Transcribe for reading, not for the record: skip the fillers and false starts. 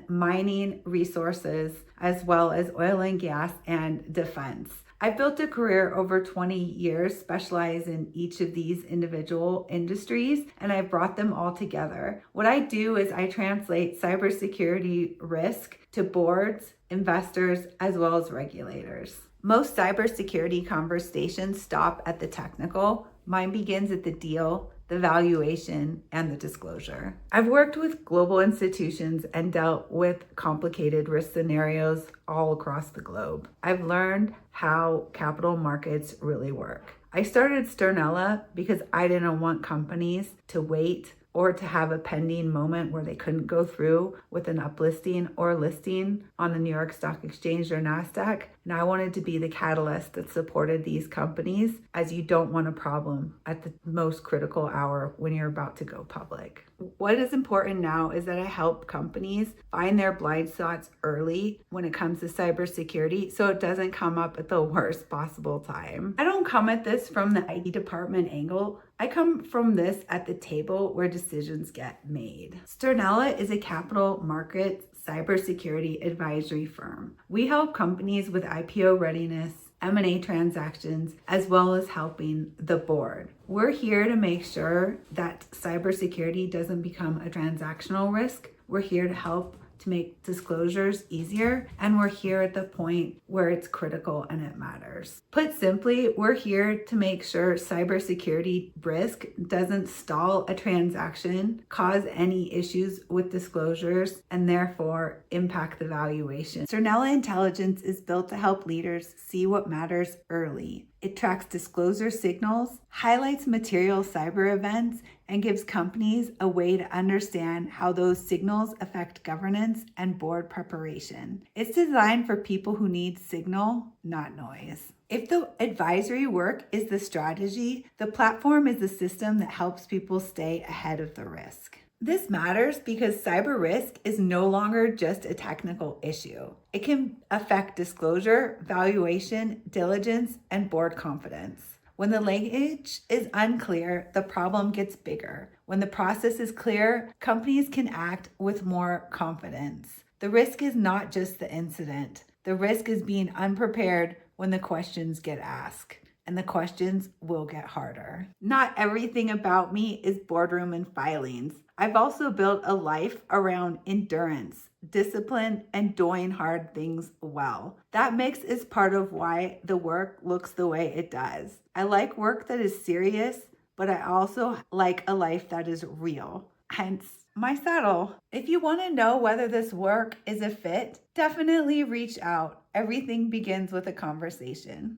mining resources, as well as oil and gas and defense. I've built a career over 20 years, specialized in each of these individual industries, and I've brought them all together. What I do is I translate cybersecurity risk to boards, investors, as well as regulators. Most cybersecurity conversations stop at the technical. Mine begins at the deal, the valuation, and the disclosure. I've worked with global institutions and dealt with complicated risk scenarios all across the globe. I've learned how capital markets really work. I started Sturnella because I didn't want companies to wait or to have a pending moment where they couldn't go through with an uplisting or listing on the New York Stock Exchange or NASDAQ. And I wanted to be the catalyst that supported these companies, as you don't want a problem at the most critical hour when you're about to go public. What is important now is that I help companies find their blind spots early when it comes to cybersecurity, so it doesn't come up at the worst possible time. I don't come at this from the IT department angle. I come from this at the table where decisions get made. Sturnella is a capital markets cybersecurity advisory firm. We help companies with IPO readiness, M&A transactions, as well as helping the board. We're here to make sure that cybersecurity doesn't become a transactional risk. We're here to help to make disclosures easier, and we're here at the point where it's critical and it matters. Put simply, we're here to make sure cybersecurity risk doesn't stall a transaction, cause any issues with disclosures, and therefore impact the valuation. Sturnella Intelligence is built to help leaders see what matters early. It tracks disclosure signals, highlights material cyber events, and gives companies a way to understand how those signals affect governance and board preparation. It's designed for people who need signal, not noise. If the advisory work is the strategy, the platform is the system that helps people stay ahead of the risk. This matters because cyber risk is no longer just a technical issue. It can affect disclosure, valuation, diligence, and board confidence. When the language is unclear, the problem gets bigger. When the process is clear, companies can act with more confidence. The risk is not just the incident. The risk is being unprepared when the questions get asked. And the questions will get harder. Not everything about me is boardroom and filings. I've also built a life around endurance, discipline, and doing hard things well. That mix is part of why the work looks the way it does. I like work that is serious, but I also like a life that is real. Hence my saddle. If you want to know whether this work is a fit, definitely reach out. Everything begins with a conversation.